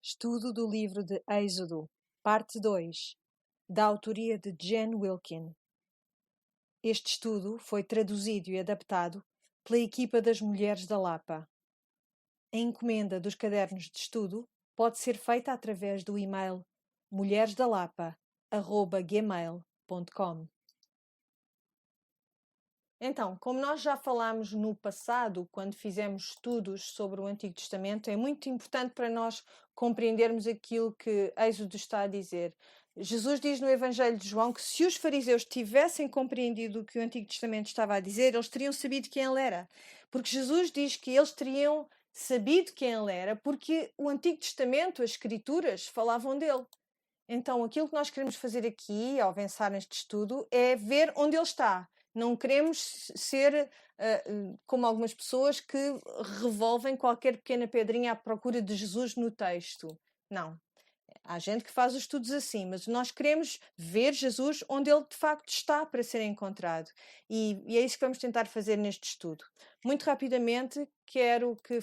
Estudo do livro de Êxodo, parte 2, da autoria de Jen Wilkin. Este estudo foi traduzido e adaptado pela equipa das Mulheres da Lapa. A encomenda dos cadernos de estudo pode ser feita através do e-mail mulheresdalapa@gmail.com. Então, como nós já falámos no passado, quando fizemos estudos sobre o Antigo Testamento, é muito importante para nós compreendermos aquilo que Êxodo está a dizer. Jesus diz no Evangelho de João que se os fariseus tivessem compreendido o que o Antigo Testamento estava a dizer, eles teriam sabido quem ele era. Porque Jesus diz que eles teriam sabido quem ele era porque o Antigo Testamento, as Escrituras, falavam dele. Então, aquilo que nós queremos fazer aqui, ao avançar neste estudo, é ver onde ele está. Não queremos ser como algumas pessoas que revolvem qualquer pequena pedrinha à procura de Jesus no texto. Não. Há gente que faz os estudos assim, mas nós queremos ver Jesus onde ele de facto está para ser encontrado. E é isso que vamos tentar fazer neste estudo. Muito rapidamente, quero que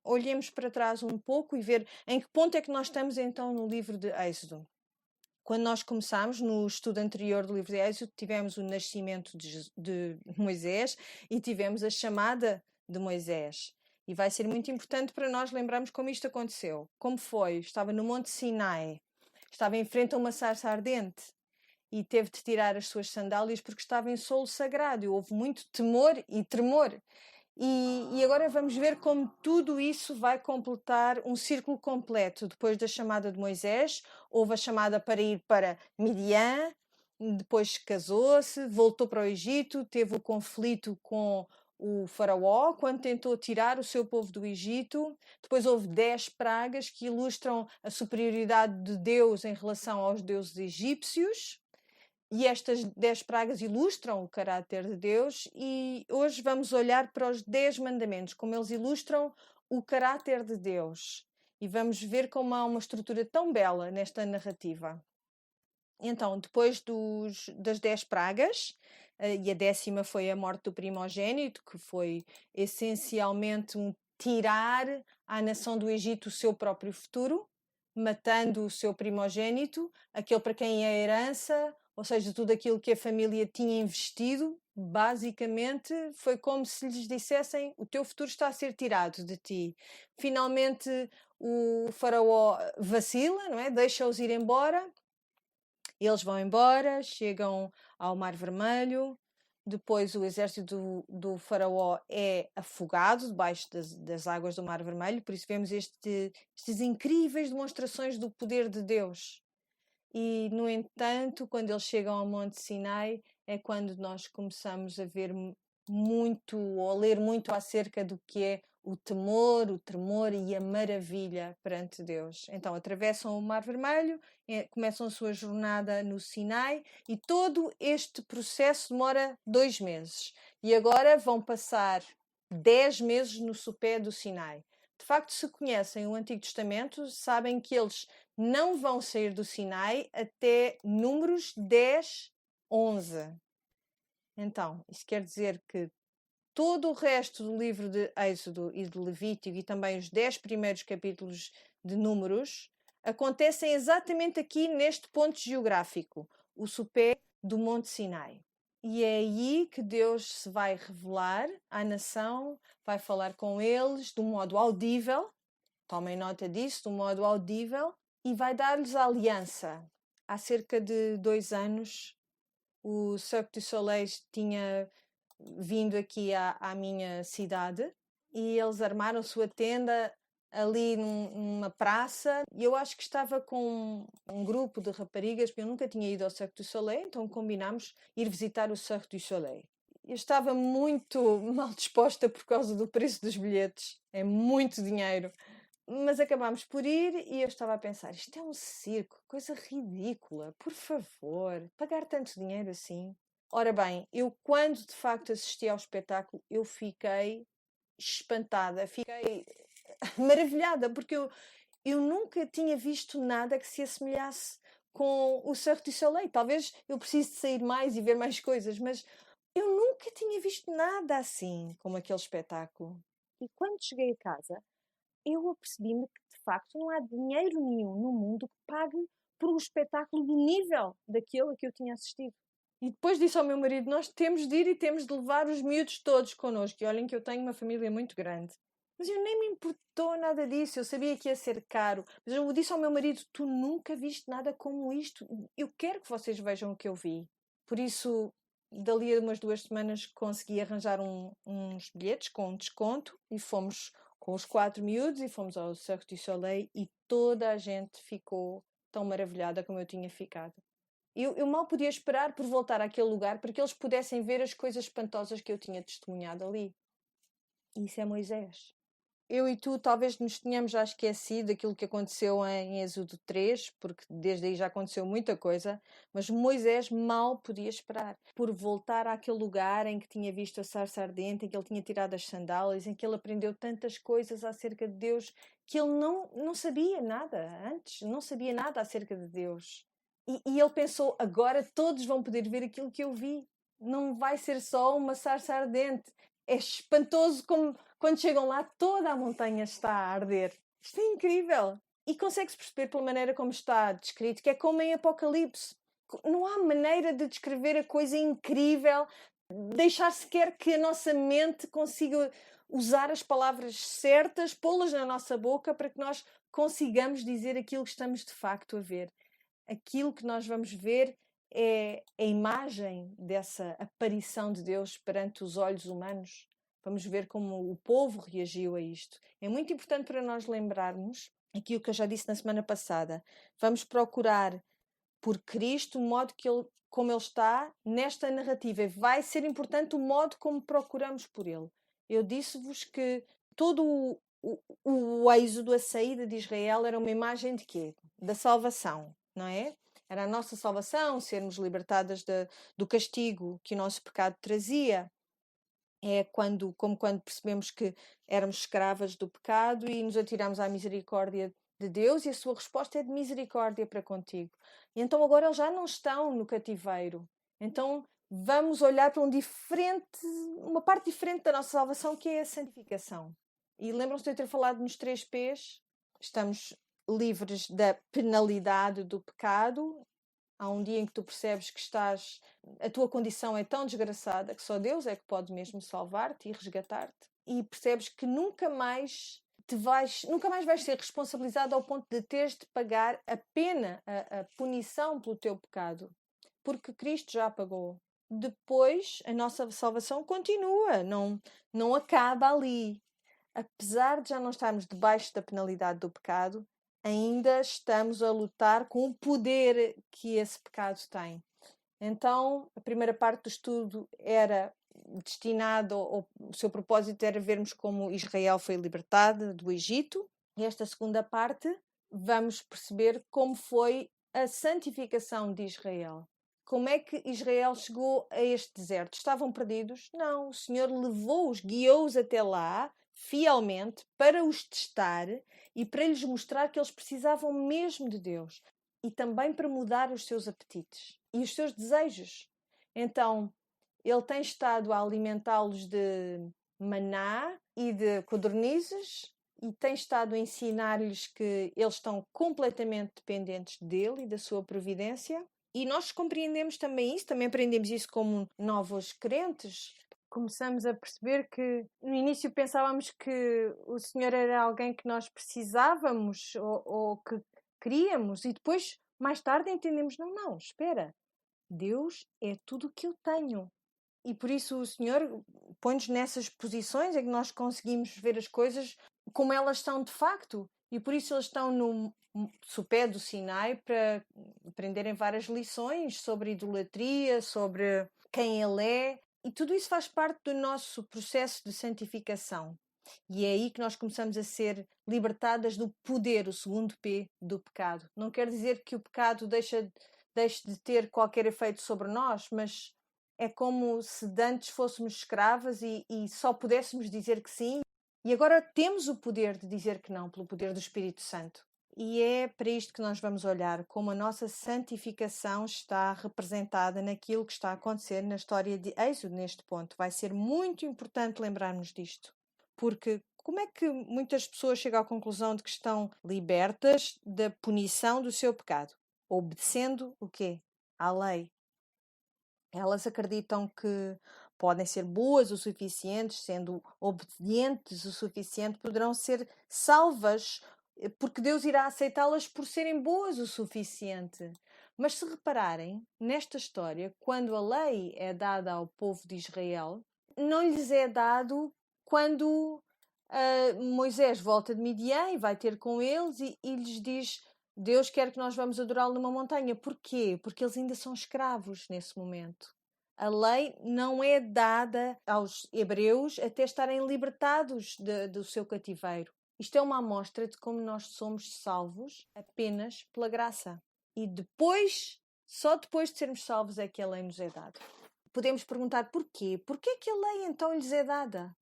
olhemos para trás um pouco e ver em que ponto é que nós estamos então no livro de Êxodo. Quando nós começámos no estudo anterior do livro de Êxodo, tivemos o nascimento de Moisés e tivemos a chamada de Moisés. E vai ser muito importante para nós lembrarmos como isto aconteceu. Como foi? Estava no Monte Sinai, estava em frente a uma sarça ardente e teve de tirar as suas sandálias porque estava em solo sagrado. E houve muito temor e tremor. E agora vamos ver como tudo isso vai completar um círculo completo. Depois da chamada de Moisés, houve a chamada para ir para Midian, depois casou-se, voltou para o Egito, teve o conflito com o faraó, quando tentou tirar o seu povo do Egito. Depois houve 10 pragas que ilustram a superioridade de Deus em relação aos deuses egípcios. E estas 10 pragas ilustram o caráter de Deus e hoje vamos olhar para os 10 mandamentos, como eles ilustram o caráter de Deus. E vamos ver como há uma estrutura tão bela nesta narrativa. Então, depois das 10 pragas, e a 10ª foi a morte do primogênito, que foi essencialmente um tirar à nação do Egito o seu próprio futuro, matando o seu primogênito, aquele para quem é a herança, ou seja, tudo aquilo que a família tinha investido, basicamente foi como se lhes dissessem: o teu futuro está a ser tirado de ti. Finalmente o faraó vacila, não é? Deixa-os ir embora. Eles vão embora, chegam ao Mar Vermelho, depois o exército do faraó é afogado debaixo das águas do Mar Vermelho, por isso vemos estas incríveis demonstrações do poder de Deus. E, no entanto, quando eles chegam ao Monte Sinai, é quando nós começamos a ver muito, ou a ler muito acerca do que é o temor, o tremor e a maravilha perante Deus. Então atravessam o Mar Vermelho, começam a sua jornada no Sinai e todo este processo demora 2 meses. E agora vão passar 10 meses no sopé do Sinai. De facto, se conhecem o Antigo Testamento, sabem que eles não vão sair do Sinai até Números 10, 11. Então, isso quer dizer que todo o resto do livro de Êxodo e de Levítico e também os 10 primeiros capítulos de Números acontecem exatamente aqui neste ponto geográfico, o sopé do Monte Sinai. E é aí que Deus se vai revelar à nação, vai falar com eles de um modo audível, tomem nota disso, de um modo audível, e vai dar-lhes a aliança. Há cerca de 2 anos, o Cirque du Soleil tinha vindo aqui à minha cidade e eles armaram sua tenda ali numa praça e eu acho que estava com um grupo de raparigas, porque eu nunca tinha ido ao Cirque du Soleil, então combinámos ir visitar o Cirque du Soleil. Eu estava muito mal disposta por causa do preço dos bilhetes, é muito dinheiro. Mas acabámos por ir e eu estava a pensar, isto é um circo, coisa ridícula, por favor, pagar tanto dinheiro assim. Ora bem, eu quando de facto assisti ao espetáculo, eu fiquei espantada, fiquei maravilhada, porque eu nunca tinha visto nada que se assemelhasse com o Cirque du Soleil. Talvez eu precise de sair mais e ver mais coisas, mas eu nunca tinha visto nada assim como aquele espetáculo. E quando cheguei a casa, eu apercebi-me que de facto, não há dinheiro nenhum no mundo que pague por um espetáculo do nível daquele a que eu tinha assistido. E depois disse ao meu marido, nós temos de ir e temos de levar os miúdos todos connosco. E olhem que eu tenho uma família muito grande. Mas eu nem me importou nada disso, eu sabia que ia ser caro. Mas eu disse ao meu marido, tu nunca viste nada como isto. Eu quero que vocês vejam o que eu vi. Por isso, dali a umas 2 semanas consegui arranjar uns bilhetes com um desconto e fomos com os 4 miúdos e fomos ao Cirque du Soleil e toda a gente ficou tão maravilhada como eu tinha ficado. Eu mal podia esperar por voltar àquele lugar para que eles pudessem ver as coisas espantosas que eu tinha testemunhado ali. E isso é Moisés. Eu e tu talvez nos tenhamos já esquecido daquilo que aconteceu em Êxodo 3, porque desde aí já aconteceu muita coisa, mas Moisés mal podia esperar por voltar àquele lugar em que tinha visto a sarça ardente, em que ele tinha tirado as sandálias, em que ele aprendeu tantas coisas acerca de Deus que ele não sabia nada antes, não sabia nada acerca de Deus. E ele pensou, agora todos vão poder ver aquilo que eu vi. Não vai ser só uma sarça ardente. É espantoso como quando chegam lá toda a montanha está a arder. Isto é incrível. E consegue-se perceber pela maneira como está descrito, que é como em Apocalipse. Não há maneira de descrever a coisa incrível, deixar sequer que a nossa mente consiga usar as palavras certas, pô-las na nossa boca para que nós consigamos dizer aquilo que estamos de facto a ver. Aquilo que nós vamos ver é a imagem dessa aparição de Deus perante os olhos humanos. Vamos ver como o povo reagiu a isto. É muito importante para nós lembrarmos aquilo que eu já disse na semana passada. Vamos procurar por Cristo o modo como Ele está nesta narrativa. Vai ser importante o modo como procuramos por Ele. Eu disse-vos que todo o êxodo, a saída de Israel, era uma imagem de quê? Da salvação, não é? Era a nossa salvação, sermos libertadas do castigo que o nosso pecado trazia. É como quando percebemos que éramos escravas do pecado e nos atiramos à misericórdia de Deus, e a sua resposta é de misericórdia para contigo. E então agora eles já não estão no cativeiro. Então vamos olhar para uma parte diferente da nossa salvação, que é a santificação. E lembram-se de eu ter falado nos 3 P's? Estamos livres da penalidade do pecado. Há um dia em que tu percebes que a tua condição é tão desgraçada que só Deus é que pode mesmo salvar-te e resgatar-te, e percebes que nunca mais vais ser responsabilizado ao ponto de teres de pagar a pena, a punição pelo teu pecado, porque Cristo já pagou. Depois a nossa salvação continua, não acaba ali. Apesar de já não estarmos debaixo da penalidade do pecado, ainda estamos a lutar com o poder que esse pecado tem. Então, a primeira parte do estudo era destinado, ou o seu propósito era vermos como Israel foi libertada do Egito. E esta segunda parte, vamos perceber como foi a santificação de Israel. Como é que Israel chegou a este deserto? Estavam perdidos? Não, o Senhor levou-os, guiou-os até lá, fielmente, para os testar e para lhes mostrar que eles precisavam mesmo de Deus. E também para mudar os seus apetites e os seus desejos. Então, Ele tem estado a alimentá-los de maná e de codornizes, e tem estado a ensinar-lhes que eles estão completamente dependentes dele e da sua providência. E nós compreendemos também isso, também aprendemos isso como novos crentes. Começamos a perceber que no início pensávamos que o Senhor era alguém que nós precisávamos ou que queríamos, e depois, mais tarde, entendemos: não, espera, Deus é tudo o que eu tenho. E por isso o Senhor põe-nos nessas posições em que nós conseguimos ver as coisas como elas são de facto. E por isso eles estão no sopé do Sinai para aprenderem várias lições sobre idolatria, sobre quem Ele é. E tudo isso faz parte do nosso processo de santificação. E é aí que nós começamos a ser libertadas do poder, o segundo P, do pecado. Não quer dizer que o pecado deixe de ter qualquer efeito sobre nós, mas é como se antes fôssemos escravas e só pudéssemos dizer que sim. E agora temos o poder de dizer que não, pelo poder do Espírito Santo. E é para isto que nós vamos olhar, como a nossa santificação está representada naquilo que está a acontecer na história de Êxodo neste ponto. Vai ser muito importante lembrarmos disto. Porque Como é que muitas pessoas chegam à conclusão de que estão libertas da punição do seu pecado? Obedecendo o quê? À lei. Elas acreditam que podem ser boas o suficiente, sendo obedientes o suficiente, poderão ser salvas, porque Deus irá aceitá-las por serem boas o suficiente. Mas se repararem, nesta história, quando a lei é dada ao povo de Israel, não lhes é dado quando Moisés volta de Midian e vai ter com eles e lhes diz: Deus quer que nós vamos adorá-lo numa montanha. Porquê? Porque eles ainda são escravos nesse momento. A lei não é dada aos hebreus até estarem libertados do seu cativeiro. Isto é uma amostra de como nós somos salvos apenas pela graça. E depois, só depois de sermos salvos é que a lei nos é dada. Podemos perguntar porquê? Porquê que a lei então lhes é dada?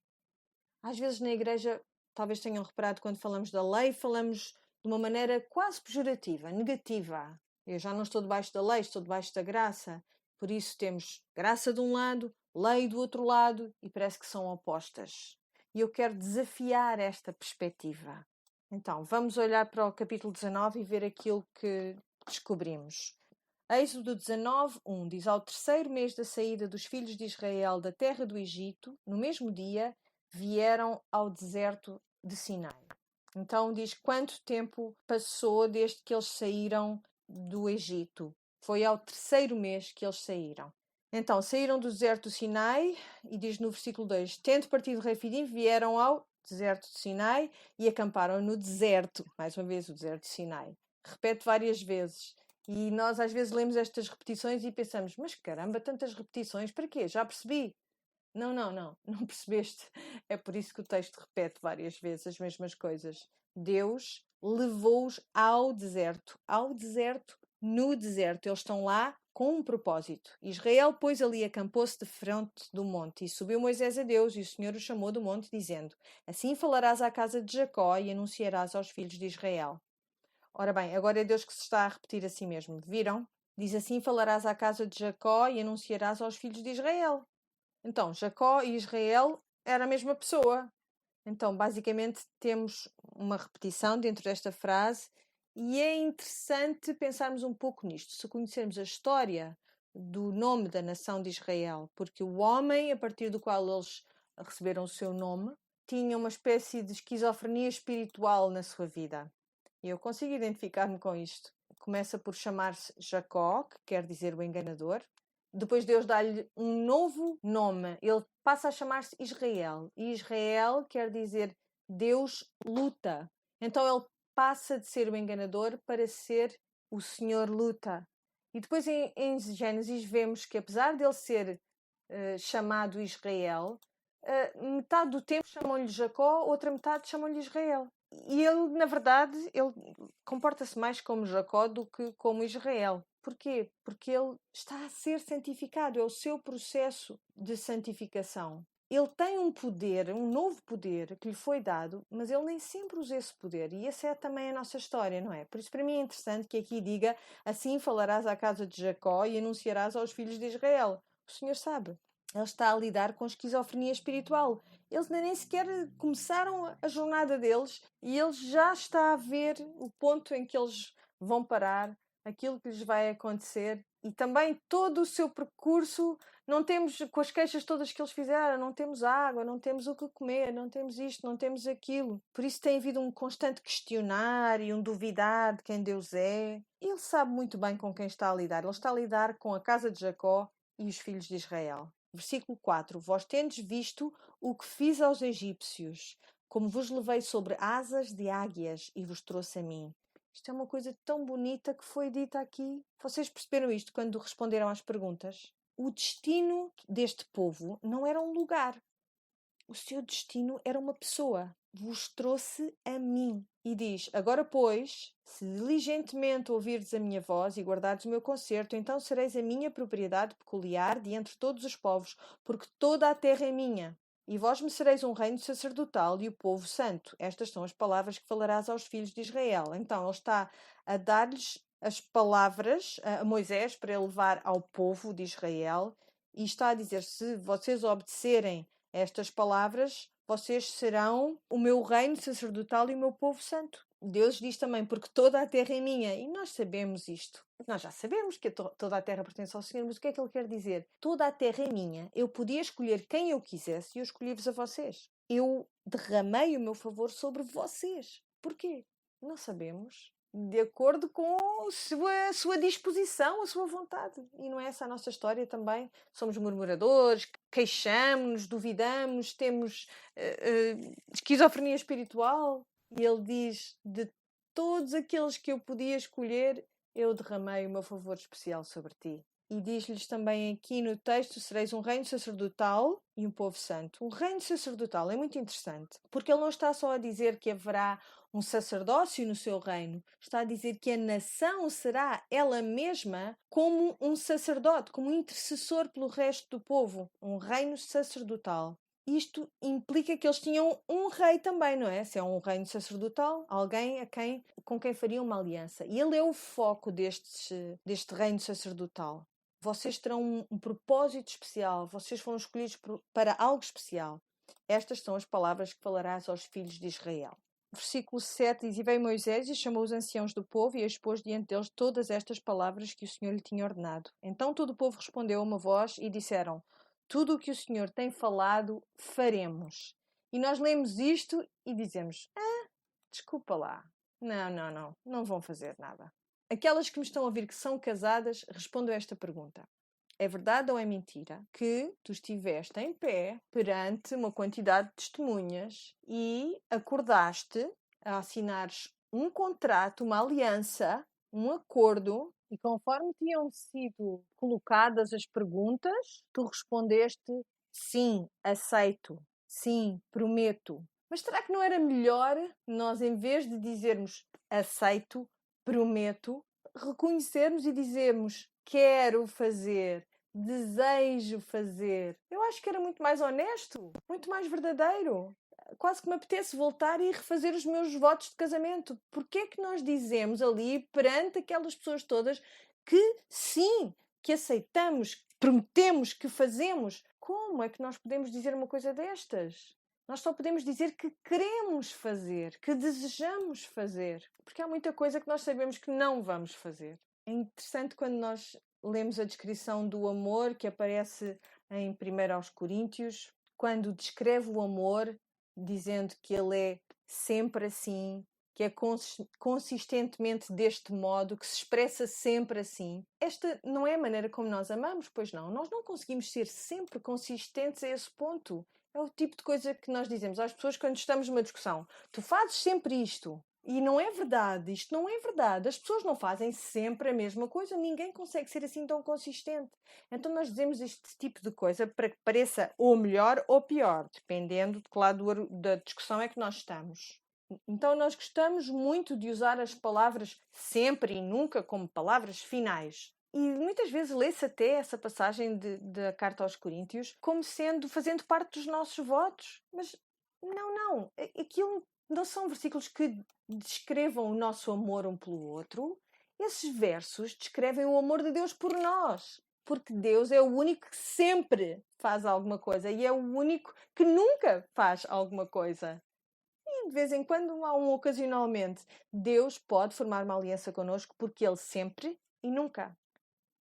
Às vezes na igreja, talvez tenham reparado, quando falamos da lei, falamos de uma maneira quase pejorativa, negativa. Eu já não estou debaixo da lei, estou debaixo da graça. Por isso temos graça de um lado, lei do outro lado, e parece que são opostas. E eu quero desafiar esta perspectiva. Então, vamos olhar para o capítulo 19 e ver aquilo que descobrimos. Êxodo 19, 1 diz: Ao terceiro mês da saída dos filhos de Israel da terra do Egito, no mesmo dia, vieram ao deserto de Sinai. Então diz quanto tempo passou desde que eles saíram do Egito. Foi ao terceiro mês que eles saíram. Então saíram do deserto do Sinai e diz no versículo 2: Tendo partido de Refidim, vieram ao deserto de Sinai e acamparam no deserto. Mais uma vez, o deserto de Sinai. Repete várias vezes. E nós às vezes lemos estas repetições e pensamos: mas caramba, tantas repetições, para quê? Já percebi. Não percebeste. É por isso que o texto repete várias vezes as mesmas coisas. Deus levou-os ao deserto, no deserto. Eles estão lá com um propósito. Israel, pois, ali acampou-se de frente do monte, e subiu Moisés a Deus, e o Senhor o chamou do monte, dizendo: Assim falarás à casa de Jacó e anunciarás aos filhos de Israel. Ora bem, agora é Deus que se está a repetir a si mesmo. Viram? Diz: Assim falarás à casa de Jacó e anunciarás aos filhos de Israel. Então, Jacó e Israel era a mesma pessoa. Então, basicamente, temos uma repetição dentro desta frase e é interessante pensarmos um pouco nisto, se conhecermos a história do nome da nação de Israel, porque o homem, a partir do qual eles receberam o seu nome, tinha uma espécie de esquizofrenia espiritual na sua vida. E eu consigo identificar-me com isto. Começa por chamar-se Jacó, que quer dizer o enganador. Depois Deus dá-lhe um novo nome. Ele passa a chamar-se Israel. E Israel quer dizer Deus luta. Então ele passa de ser o enganador para ser o Senhor luta. E depois em Gênesis vemos que apesar dele ser chamado Israel, metade do tempo chamam-lhe Jacó, outra metade chamam-lhe Israel. E ele, na verdade, ele comporta-se mais como Jacó do que como Israel. Porquê? Porque ele está a ser santificado, é o seu processo de santificação. Ele tem um poder, um novo poder que lhe foi dado, mas ele nem sempre usa esse poder. E essa é também a nossa história, não é? Por isso, para mim, é interessante que aqui diga: Assim falarás à casa de Jacó e anunciarás aos filhos de Israel. O Senhor sabe. Ele está a lidar com esquizofrenia espiritual. Eles nem sequer começaram a jornada deles e ele já está a ver o ponto em que eles vão parar, aquilo que lhes vai acontecer e também todo o seu percurso. Não temos, com as queixas todas que eles fizeram, não temos água, não temos o que comer, não temos isto, não temos aquilo. Por isso tem havido um constante questionar e um duvidar de quem Deus é. Ele sabe muito bem com quem está a lidar. Ele está a lidar com a casa de Jacó e os filhos de Israel. Versículo 4. Vós tendes visto o que fiz aos egípcios, como vos levei sobre asas de águias e vos trouxe a mim. Isto é uma coisa tão bonita que foi dita aqui. Vocês perceberam isto quando responderam às perguntas? O destino deste povo não era um lugar. O seu destino era uma pessoa. Vos trouxe a mim. E diz: Agora, pois, se diligentemente ouvirdes a minha voz e guardardes o meu concerto, então sereis a minha propriedade peculiar de entre todos os povos, porque toda a terra é minha. E vós me sereis um reino sacerdotal e o povo santo. Estas são as palavras que falarás aos filhos de Israel. Então, ele está a dar-lhes as palavras a Moisés para ele levar ao povo de Israel e está a dizer: se vocês obedecerem estas palavras, vocês serão o meu reino sacerdotal e o meu povo santo. Deus diz também, porque toda a terra é minha. E nós sabemos isto. Nós já sabemos que toda a terra pertence ao Senhor, mas o que é que ele quer dizer? Toda a terra é minha. Eu podia escolher quem eu quisesse e eu escolhi-vos a vocês. Eu derramei o meu favor sobre vocês. Porquê? Não sabemos. De acordo com a sua disposição, a sua vontade. E não é essa a nossa história também? Somos murmuradores, queixamos-nos, duvidamos, temos esquizofrenia espiritual. E ele diz, de todos aqueles que eu podia escolher, eu derramei o meu favor especial sobre ti. E diz-lhes também aqui no texto, sereis um reino sacerdotal e um povo santo. O reino sacerdotal é muito interessante, porque ele não está só a dizer que haverá um sacerdócio no seu reino, está a dizer que a nação será ela mesma como um sacerdote, como um intercessor pelo resto do povo, um reino sacerdotal. Isto implica que eles tinham um rei também, não é? Se é um reino sacerdotal, alguém com quem fariam uma aliança. E ele é o foco deste reino sacerdotal. Vocês terão um propósito especial, vocês foram escolhidos para algo especial. Estas são as palavras que falarás aos filhos de Israel. Versículo 7 diz, e veio Moisés e chamou os anciãos do povo e expôs diante deles todas estas palavras que o Senhor lhe tinha ordenado. Então todo o povo respondeu a uma voz e disseram, tudo o que o Senhor tem falado, faremos. E nós lemos isto e dizemos, desculpa lá, não vão fazer nada. Aquelas que me estão a ouvir que são casadas, respondam a esta pergunta. É verdade ou é mentira que tu estiveste em pé perante uma quantidade de testemunhas e acordaste a assinares um contrato, uma aliança, um acordo, e conforme tinham sido colocadas as perguntas, tu respondeste sim, aceito, sim, prometo. Mas será que não era melhor nós, em vez de dizermos aceito, prometo, reconhecermos e dizermos quero fazer, desejo fazer? Eu acho que era muito mais honesto, muito mais verdadeiro. Quase que me apetece voltar e refazer os meus votos de casamento. Porquê é que nós dizemos ali, perante aquelas pessoas todas, que sim, que aceitamos, que prometemos, que fazemos? Como é que nós podemos dizer uma coisa destas? Nós só podemos dizer que queremos fazer, que desejamos fazer. Porque há muita coisa que nós sabemos que não vamos fazer. É interessante quando nós lemos a descrição do amor que aparece em 1 Coríntios, quando descreve o amor, dizendo que ele é sempre assim, que é consistentemente deste modo, que se expressa sempre assim. Esta não é a maneira como nós amamos, pois não. Nós não conseguimos ser sempre consistentes a esse ponto. É o tipo de coisa que nós dizemos às pessoas quando estamos numa discussão. Tu fazes sempre isto. E não é verdade, isto não é verdade. As pessoas não fazem sempre a mesma coisa, ninguém consegue ser assim tão consistente. Então nós dizemos este tipo de coisa para que pareça ou melhor ou pior, dependendo de que lado da discussão é que nós estamos. Então nós gostamos muito de usar as palavras sempre e nunca como palavras finais. E muitas vezes lê-se até essa passagem da carta aos Coríntios como fazendo parte dos nossos votos. Mas não. Aquilo não são versículos que descrevam o nosso amor um pelo outro. Esses versos descrevem o amor de Deus por nós. Porque Deus é o único que sempre faz alguma coisa e é o único que nunca faz alguma coisa. E de vez em quando, ocasionalmente, Deus pode formar uma aliança connosco porque Ele sempre e nunca.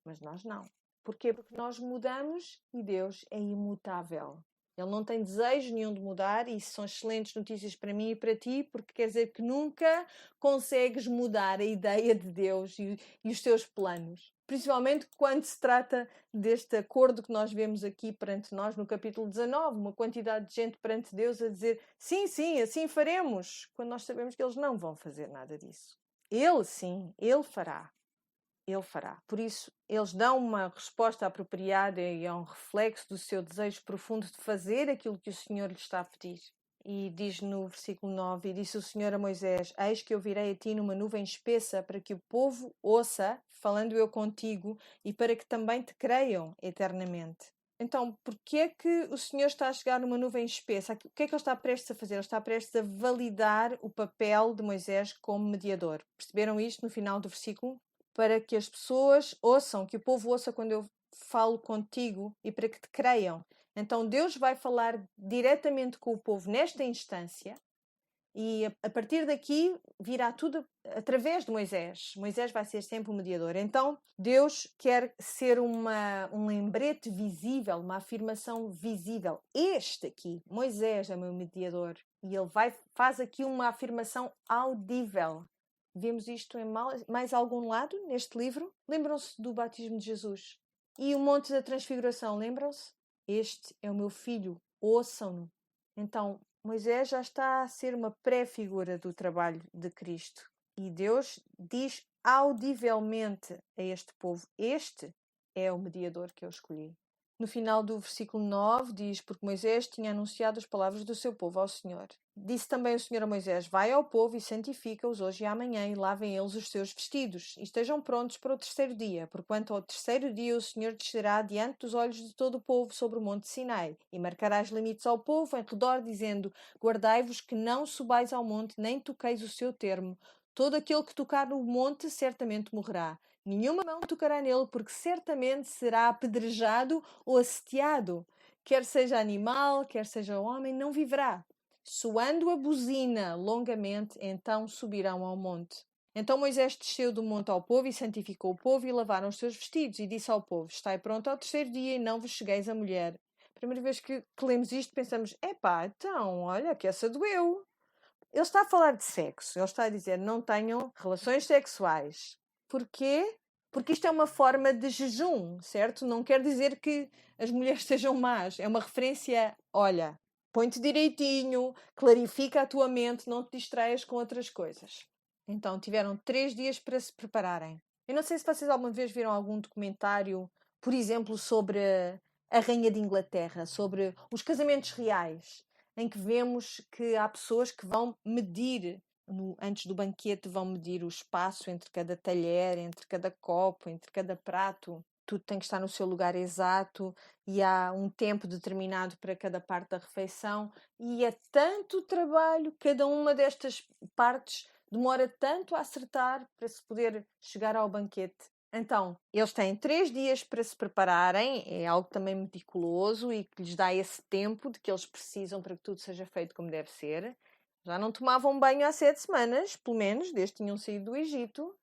Mas nós não. Porquê? Porque nós mudamos e Deus é imutável. Ele não tem desejo nenhum de mudar e isso são excelentes notícias para mim e para ti, porque quer dizer que nunca consegues mudar a ideia de Deus e os teus planos. Principalmente quando se trata deste acordo que nós vemos aqui perante nós no capítulo 19, uma quantidade de gente perante Deus a dizer sim, assim faremos, quando nós sabemos que eles não vão fazer nada disso. Ele sim, Ele fará. Ele fará. Por isso, eles dão uma resposta apropriada e é um reflexo do seu desejo profundo de fazer aquilo que o Senhor lhe está a pedir. E diz no versículo 9, e disse o Senhor a Moisés, eis que eu virei a ti numa nuvem espessa para que o povo ouça, falando eu contigo, e para que também te creiam eternamente. Então, porquê é que o Senhor está a chegar numa nuvem espessa? O que é que Ele está prestes a fazer? Ele está prestes a validar o papel de Moisés como mediador. Perceberam isto no final do versículo? Para que as pessoas ouçam, que o povo ouça quando eu falo contigo e para que te creiam. Então Deus vai falar diretamente com o povo nesta instância e a partir daqui virá tudo através de Moisés. Moisés vai ser sempre o mediador. Então Deus quer ser um lembrete visível, uma afirmação visível. Este aqui, Moisés é meu mediador. E ele faz aqui uma afirmação audível. Vemos isto em mais algum lado neste livro? Lembram-se do batismo de Jesus? E o Monte da Transfiguração, lembram-se? Este é o meu filho, ouçam-no. Então, Moisés já está a ser uma pré-figura do trabalho de Cristo. E Deus diz audivelmente a este povo: este é o mediador que eu escolhi. No final do versículo 9 diz: porque Moisés tinha anunciado as palavras do seu povo ao Senhor. Disse também o Senhor a Moisés: vai ao povo e santifica-os hoje e amanhã, e lavem eles os seus vestidos, e estejam prontos para o terceiro dia, porquanto ao terceiro dia o Senhor descerá diante dos olhos de todo o povo sobre o monte Sinai, e marcará os limites ao povo em redor, dizendo: guardai-vos que não subais ao monte, nem toqueis o seu termo. Todo aquele que tocar no monte certamente morrerá. Nenhuma mão tocará nele, porque certamente será apedrejado ou asseteado. Quer seja animal, quer seja homem, não viverá. Soando a buzina longamente, então subirão ao monte. Então Moisés desceu do monte ao povo e santificou o povo e lavaram os seus vestidos e disse ao povo: estai pronto ao terceiro dia e não vos chegueis a mulher. Primeira vez que lemos isto pensamos: epá, então, olha que essa doeu. Ele está a falar de sexo, ele está a dizer não tenham relações sexuais. Porquê? Porque isto é uma forma de jejum, certo? Não quer dizer que as mulheres sejam más. É uma referência, olha, põe-te direitinho, clarifica a tua mente, não te distraias com outras coisas. Então, tiveram 3 dias para se prepararem. Eu não sei se vocês alguma vez viram algum documentário, por exemplo, sobre a Rainha de Inglaterra, sobre os casamentos reais, em que vemos que há pessoas que vão medir, antes do banquete, vão medir o espaço entre cada talher, entre cada copo, entre cada prato. Tudo tem que estar no seu lugar exato e há um tempo determinado para cada parte da refeição. E é tanto trabalho, cada uma destas partes demora tanto a acertar para se poder chegar ao banquete. Então, eles têm 3 dias para se prepararem, é algo também meticuloso e que lhes dá esse tempo de que eles precisam para que tudo seja feito como deve ser. Já não tomavam banho há 7 semanas, pelo menos, desde que tinham saído do Egito.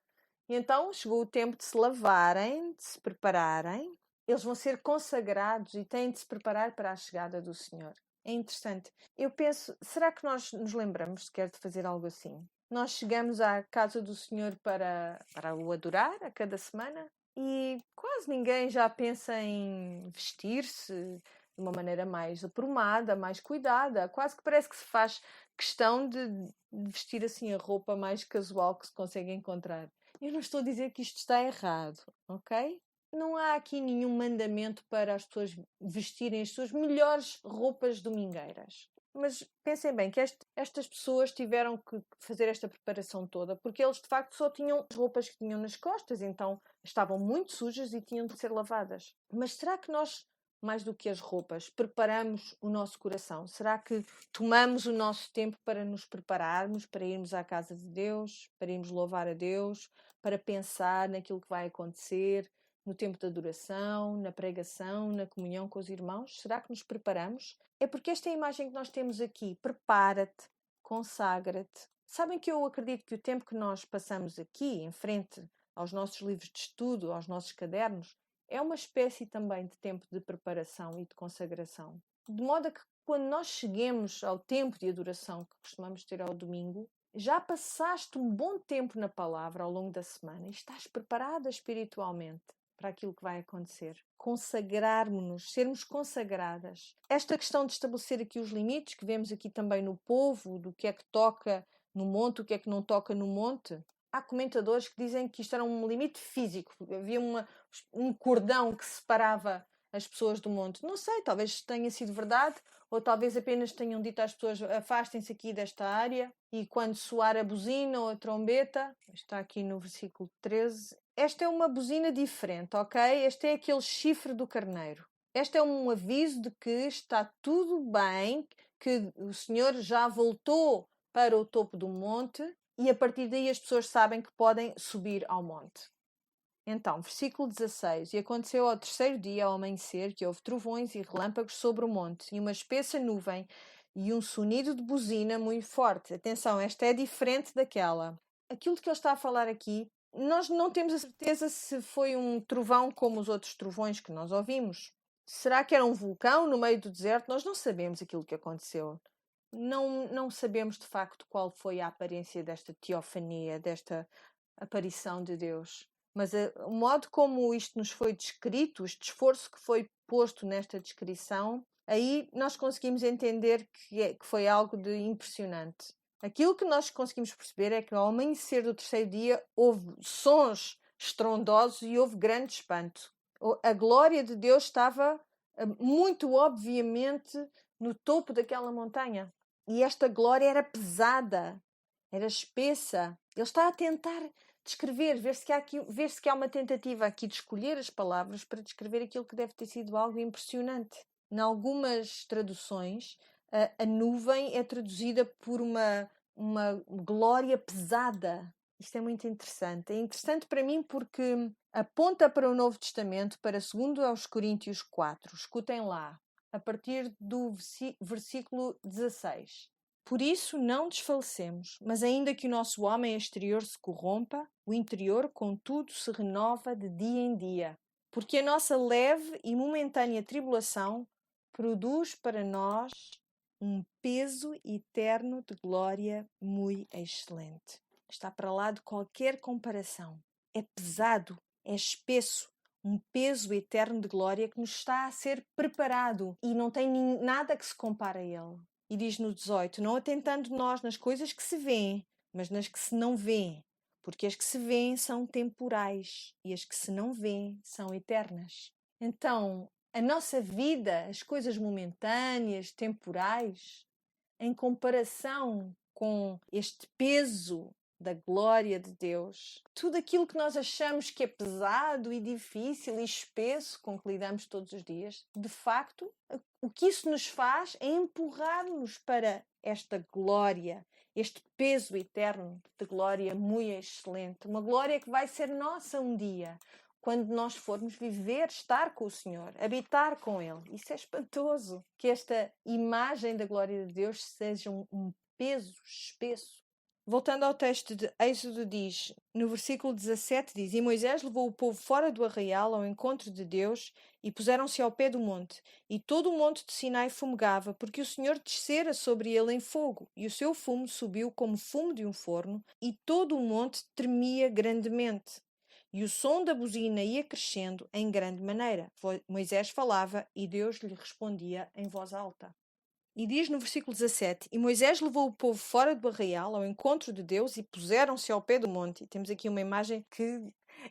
E então chegou o tempo de se lavarem, de se prepararem. Eles vão ser consagrados e têm de se preparar para a chegada do Senhor. É interessante. Eu penso, será que nós nos lembramos sequer de fazer algo assim? Nós chegamos à casa do Senhor para o adorar a cada semana e quase ninguém já pensa em vestir-se de uma maneira mais aprumada, mais cuidada. Quase que parece que se faz questão de vestir assim a roupa mais casual que se consegue encontrar. Eu não estou a dizer que isto está errado, ok? Não há aqui nenhum mandamento para as pessoas vestirem as suas melhores roupas domingueiras. Mas pensem bem que estas pessoas tiveram que fazer esta preparação toda porque eles de facto só tinham as roupas que tinham nas costas, então estavam muito sujas e tinham de ser lavadas. Mas será que nós, mais do que as roupas, preparamos o nosso coração? Será que tomamos o nosso tempo para nos prepararmos, para irmos à casa de Deus, para irmos louvar a Deus, para pensar naquilo que vai acontecer, no tempo de adoração, na pregação, na comunhão com os irmãos? Será que nos preparamos? É porque esta imagem que nós temos aqui, prepara-te, consagra-te. Sabem que eu acredito que o tempo que nós passamos aqui, em frente aos nossos livros de estudo, aos nossos cadernos, é uma espécie também de tempo de preparação e de consagração. De modo a que quando nós cheguemos ao tempo de adoração que costumamos ter ao domingo, já passaste um bom tempo na palavra ao longo da semana e estás preparada espiritualmente para aquilo que vai acontecer. Consagrarmos-nos, sermos consagradas. Esta questão de estabelecer aqui os limites, que vemos aqui também no povo, do que é que toca no monte, o que é que não toca no monte. Há comentadores que dizem que isto era um limite físico. Havia um cordão que separava as pessoas do monte. Não sei, talvez tenha sido verdade, ou talvez apenas tenham dito às pessoas afastem-se aqui desta área e quando soar a buzina ou a trombeta, está aqui no versículo 13, esta é uma buzina diferente, ok? Este é aquele chifre do carneiro. Este é um aviso de que está tudo bem, que o Senhor já voltou para o topo do monte e a partir daí as pessoas sabem que podem subir ao monte. Então, versículo 16. E aconteceu ao terceiro dia, ao amanhecer, que houve trovões e relâmpagos sobre o monte, e uma espessa nuvem, e um sonido de buzina muito forte. Atenção, esta é diferente daquela. Aquilo que ele está a falar aqui, nós não temos a certeza se foi um trovão como os outros trovões que nós ouvimos. Será que era um vulcão no meio do deserto? Nós não sabemos aquilo que aconteceu. Não sabemos de facto qual foi a aparência desta teofania, desta aparição de Deus. Mas o modo como isto nos foi descrito, este esforço que foi posto nesta descrição, aí nós conseguimos entender que foi algo de impressionante. Aquilo que nós conseguimos perceber é que ao amanhecer do terceiro dia houve sons estrondosos e houve grande espanto. A glória de Deus estava muito obviamente no topo daquela montanha. E esta glória era pesada, era espessa. Ele está a tentar descrever, ver se que há uma tentativa aqui de escolher as palavras para descrever aquilo que deve ter sido algo impressionante. Em algumas traduções, a nuvem é traduzida por uma glória pesada. Isto é muito interessante. É interessante para mim porque aponta para o Novo Testamento, para 2 aos Coríntios 4. Escutem lá, a partir do versículo 16. Por isso não desfalecemos, mas ainda que o nosso homem exterior se corrompa, o interior, contudo, se renova de dia em dia. Porque a nossa leve e momentânea tribulação produz para nós um peso eterno de glória muito excelente. Está para lá de qualquer comparação. É pesado, é espesso, um peso eterno de glória que nos está a ser preparado e não tem nada que se compare a ele. E diz no 18, não atentando nós nas coisas que se vêem, mas nas que se não vêem, porque as que se vêem são temporais e as que se não vêem são eternas. Então, a nossa vida, as coisas momentâneas, temporais, em comparação com este peso da glória de Deus, tudo aquilo que nós achamos que é pesado e difícil e espesso com que lidamos todos os dias, de facto, o que isso nos faz é empurrar-nos para esta glória, este peso eterno de glória muito excelente, uma glória que vai ser nossa um dia, quando nós formos viver, estar com o Senhor, habitar com Ele. Isso é espantoso, que esta imagem da glória de Deus seja um peso espesso. Voltando ao texto de Êxodo, diz, no versículo 17, diz, e Moisés levou o povo fora do arraial ao encontro de Deus e puseram-se ao pé do monte. E todo o monte de Sinai fumegava, porque o Senhor descera sobre ele em fogo, e o seu fumo subiu como fumo de um forno, e todo o monte tremia grandemente. E o som da buzina ia crescendo em grande maneira. Moisés falava e Deus lhe respondia em voz alta. E diz no versículo 17, e Moisés levou o povo fora do arraial ao encontro de Deus e puseram-se ao pé do monte. E temos aqui uma imagem que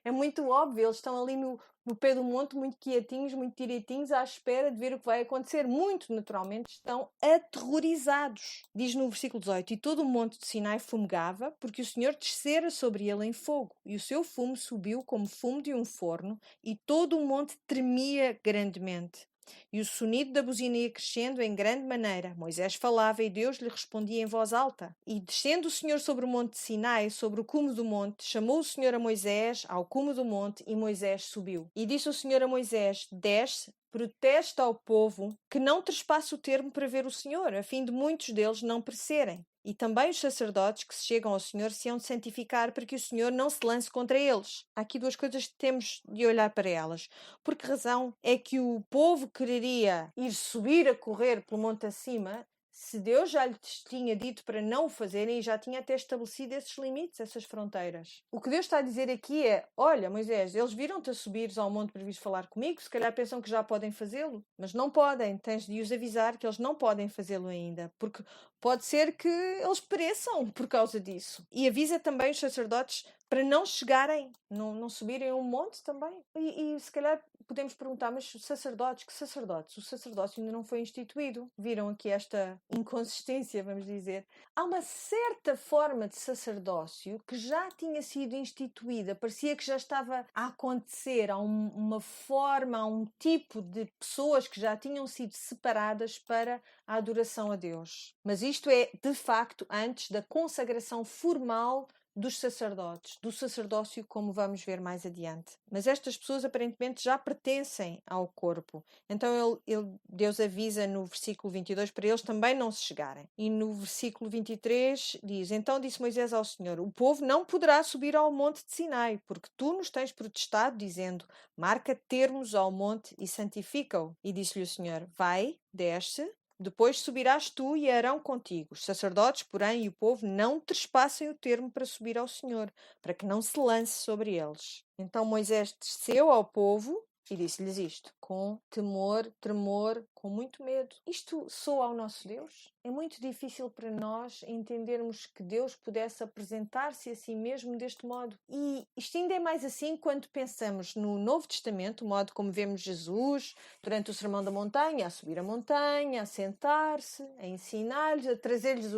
é muito óbvia, eles estão ali no pé do monte, muito quietinhos, muito direitinhos, à espera de ver o que vai acontecer. Muito naturalmente estão aterrorizados. Diz no versículo 18, e todo o monte de Sinai fumegava, porque o Senhor descera sobre ele em fogo, e o seu fumo subiu como fumo de um forno, e todo o monte tremia grandemente. E o sonido da buzina ia crescendo em grande maneira. Moisés falava e Deus lhe respondia em voz alta. E descendo o Senhor sobre o monte de Sinai, sobre o cume do monte, chamou o Senhor a Moisés ao cume do monte e Moisés subiu. E disse o Senhor a Moisés, desce, protesta ao povo que não trespasse o termo para ver o Senhor, a fim de muitos deles não perecerem. E também os sacerdotes que se chegam ao Senhor se hão de santificar para que o Senhor não se lance contra eles. Há aqui duas coisas que temos de olhar para elas. Por que razão é que o povo quereria subir a correr pelo monte acima, se Deus já lhes tinha dito para não o fazerem e já tinha até estabelecido esses limites, essas fronteiras? O que Deus está a dizer aqui é, olha Moisés, eles viram-te a subires ao monte para vir falar comigo, se calhar pensam que já podem fazê-lo, mas não podem, tens de os avisar que eles não podem fazê-lo ainda, porque pode ser que eles pereçam por causa disso. E avisa também os sacerdotes para não chegarem, não subirem um monte também. E se calhar podemos perguntar, mas sacerdotes, que sacerdotes? O sacerdócio ainda não foi instituído. Viram aqui esta inconsistência, vamos dizer. Há uma certa forma de sacerdócio que já tinha sido instituída, parecia que já estava a acontecer, há uma forma, há um tipo de pessoas que já tinham sido separadas para a adoração a Deus. Mas isto é, de facto, antes da consagração formal dos sacerdotes, do sacerdócio, como vamos ver mais adiante. Mas estas pessoas aparentemente já pertencem ao corpo. Então Deus avisa no versículo 22 para eles também não se chegarem. E no versículo 23 diz: Então disse Moisés ao Senhor: O povo não poderá subir ao monte de Sinai, porque tu nos tens protestado, dizendo: Marca termos ao monte e santifica-o. E disse-lhe o Senhor: Vai, desce. Depois subirás tu e Arão contigo. Os sacerdotes, porém, e o povo não trespassem o termo para subir ao Senhor, para que não se lance sobre eles. Então Moisés desceu ao povo e disse-lhes isto, com temor, tremor, com muito medo. Isto soa ao nosso Deus? É muito difícil para nós entendermos que Deus pudesse apresentar-se a si mesmo deste modo. E isto ainda é mais assim quando pensamos no Novo Testamento, o modo como vemos Jesus durante o Sermão da Montanha, a subir a montanha, a sentar-se, a ensinar-lhes, a trazer-lhes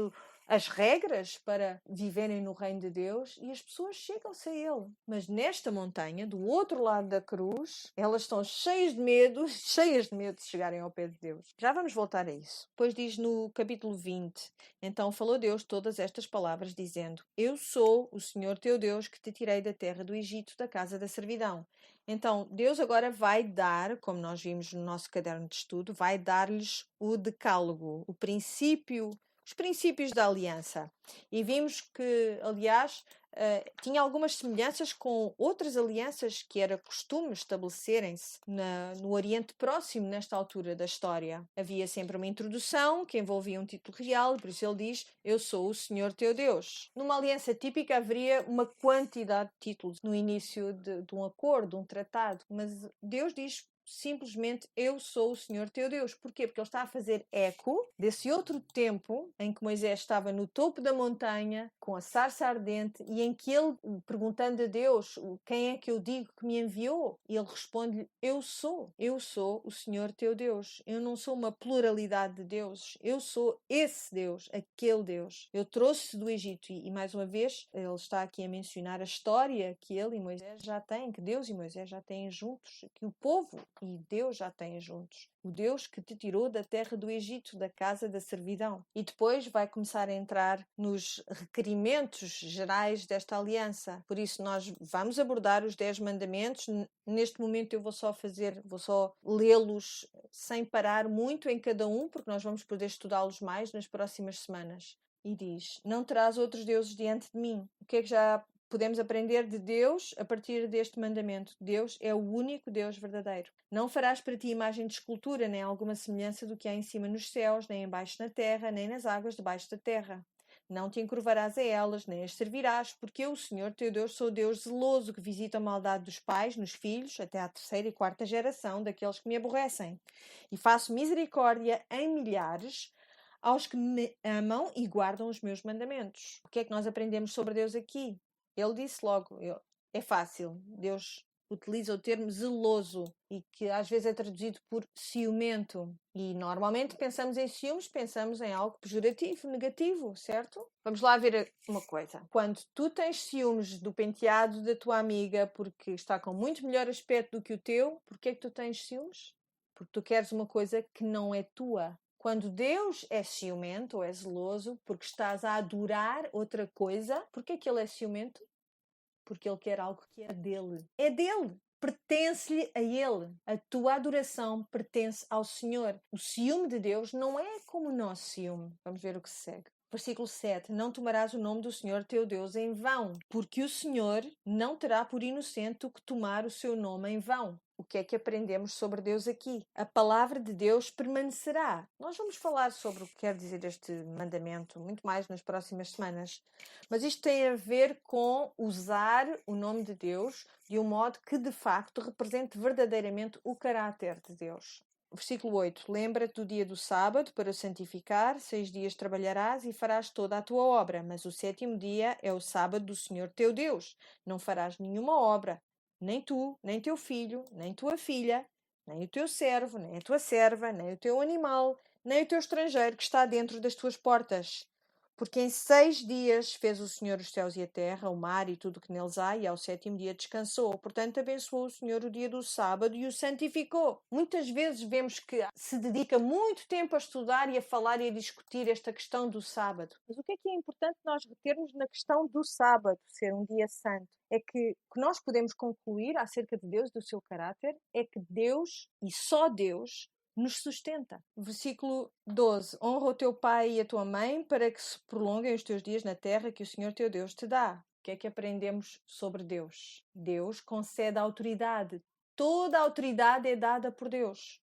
as regras para viverem no reino de Deus, e as pessoas chegam-se a ele. Mas nesta montanha, do outro lado da cruz, elas estão cheias de medo de chegarem ao pé de Deus. Já vamos voltar a isso. Depois diz no capítulo 20, então falou Deus todas estas palavras, dizendo: Eu sou o Senhor teu Deus que te tirei da terra do Egito, da casa da servidão. Então, Deus agora vai dar, como nós vimos no nosso caderno de estudo, vai dar-lhes o decálogo, os princípios da aliança. E vimos que, aliás, tinha algumas semelhanças com outras alianças que era costume estabelecerem-se no Oriente Próximo, nesta altura da história. Havia sempre uma introdução que envolvia um título real, por isso ele diz: Eu sou o Senhor teu Deus. Numa aliança típica haveria uma quantidade de títulos no início de um acordo, de um tratado, mas Deus diz simplesmente: Eu sou o Senhor teu Deus. Porquê? Porque ele está a fazer eco desse outro tempo em que Moisés estava no topo da montanha com a sarça ardente e em que ele, perguntando a Deus: Quem é que eu digo que me enviou? E ele responde-lhe: Eu sou o Senhor teu Deus. Eu não sou uma pluralidade de deuses, eu sou esse Deus, aquele Deus. Eu trouxe do Egito. E mais uma vez ele está aqui a mencionar a história que ele e Moisés já têm, que Deus e Moisés já têm juntos, que o povo e Deus já têm juntos. O Deus que te tirou da terra do Egito, da casa da servidão. E depois vai começar a entrar nos requerimentos gerais desta aliança. Por isso nós vamos abordar os 10 mandamentos. Neste momento eu vou só lê-los sem parar muito em cada um, porque nós vamos poder estudá-los mais nas próximas semanas. E diz: Não terás outros deuses diante de mim. O que é que já podemos aprender de Deus a partir deste mandamento? Deus é o único Deus verdadeiro. Não farás para ti imagem de escultura, nem alguma semelhança do que há em cima nos céus, nem embaixo na terra, nem nas águas debaixo da terra. Não te encurvarás a elas, nem as servirás, porque eu, o Senhor teu Deus, sou Deus zeloso, que visita a maldade dos pais nos filhos, até à 3ª e 4ª geração daqueles que me aborrecem. E faço misericórdia em milhares aos que me amam e guardam os meus mandamentos. O que é que nós aprendemos sobre Deus aqui? Ele disse logo, é fácil, Deus utiliza o termo zeloso e que às vezes é traduzido por ciumento. E normalmente pensamos em ciúmes, pensamos em algo pejorativo, negativo, certo? Vamos lá ver uma coisa. Quando tu tens ciúmes do penteado da tua amiga porque está com muito melhor aspecto do que o teu, porquê é que tu tens ciúmes? Porque tu queres uma coisa que não é tua. Quando Deus é ciumento ou é zeloso porque estás a adorar outra coisa, porquê é que ele é ciumento? Porque ele quer algo que é dele. É dele. Pertence-lhe a ele. A tua adoração pertence ao Senhor. O ciúme de Deus não é como o nosso ciúme. Vamos ver o que se segue. Versículo 7. Não tomarás o nome do Senhor teu Deus em vão, porque o Senhor não terá por inocente o que tomar o seu nome em vão. O que é que aprendemos sobre Deus aqui? A palavra de Deus permanecerá. Nós vamos falar sobre o que quer dizer este mandamento muito mais nas próximas semanas. Mas isto tem a ver com usar o nome de Deus de um modo que de facto represente verdadeiramente o caráter de Deus. Versículo 8. Lembra-te do dia do sábado para o santificar, 6 dias trabalharás e farás toda a tua obra, mas o 7º dia é o sábado do Senhor teu Deus. Não farás nenhuma obra, nem tu, nem teu filho, nem tua filha, nem o teu servo, nem a tua serva, nem o teu animal, nem o teu estrangeiro que está dentro das tuas portas. Porque em 6 dias fez o Senhor os céus e a terra, o mar e tudo o que neles há, e ao 7º dia descansou. Portanto, abençoou o Senhor o dia do sábado e o santificou. Muitas vezes vemos que se dedica muito tempo a estudar e a falar e a discutir esta questão do sábado. Mas o que é importante nós retermos na questão do sábado, ser um dia santo? É que o que nós podemos concluir acerca de Deus, do seu caráter, é que Deus, e só Deus, nos sustenta. Versículo 12. Honra o teu pai e a tua mãe para que se prolonguem os teus dias na terra que o Senhor teu Deus te dá. O que é que aprendemos sobre Deus? Deus concede autoridade. Toda a autoridade é dada por Deus.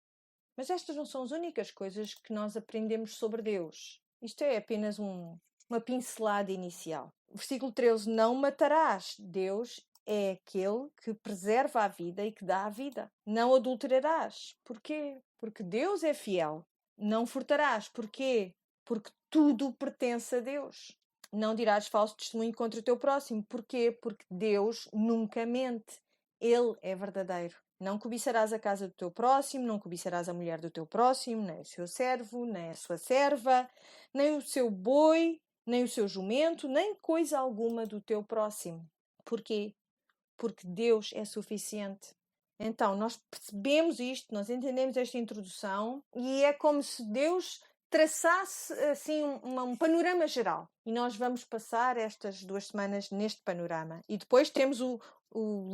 Mas estas não são as únicas coisas que nós aprendemos sobre Deus. Isto é apenas uma pincelada inicial. Versículo 13. Não matarás. Deus é aquele que preserva a vida e que dá a vida. Não adulterarás. Porquê? Porque Deus é fiel. Não furtarás. Porquê? Porque tudo pertence a Deus. Não dirás falso testemunho contra o teu próximo. Porquê? Porque Deus nunca mente. Ele é verdadeiro. Não cobiçarás a casa do teu próximo, não cobiçarás a mulher do teu próximo, nem o seu servo, nem a sua serva, nem o seu boi, nem o seu jumento, nem coisa alguma do teu próximo. Porquê? Porque Deus é suficiente. Então, nós percebemos isto, nós entendemos esta introdução e é como se Deus traçasse assim um panorama geral. E nós vamos passar estas 2 semanas neste panorama. E depois temos o